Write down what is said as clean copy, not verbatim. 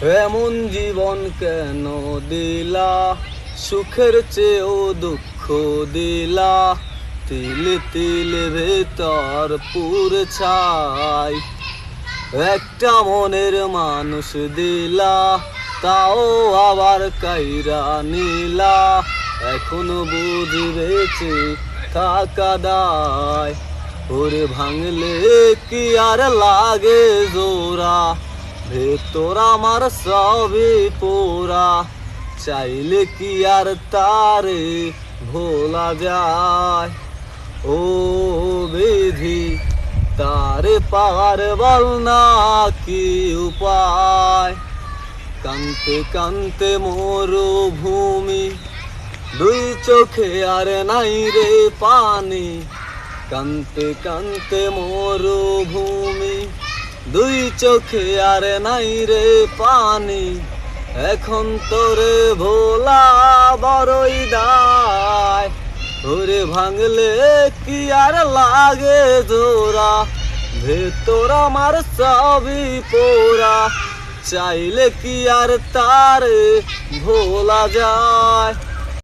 এমন জীবন কেন দিলা, সুখের চেয়েও দুঃখ দিলা, তিলে তিলে ভেতর পুরে ছাই। একটা মনের মানুষ দিলা, তাও আবার কাইরা নিলা, এখনো বুঝি বেঁচে থাকা দায়। ওরে ভাঙলে কি আর লাগে জোড়া, ভেতর আমার সবই পোড়া, চাইলে কি আর তারে ভোলা যায়। ও বিধি, তারে পার বল না কি উপায়। কানতে কানতে মরুভূমি, দুই চোখে আর নাই রে পানি। কানতে কানতে মরুভূমি, দুই চোখে আর নাই রে পানি। এখন তোরে ভোলা বড়ই দায়। ওরে ভাঙলে কি আর লাগে জোড়া, ভেতর আমার সবই পোড়া, চাইলে কি আর তারে ভোলা যায়।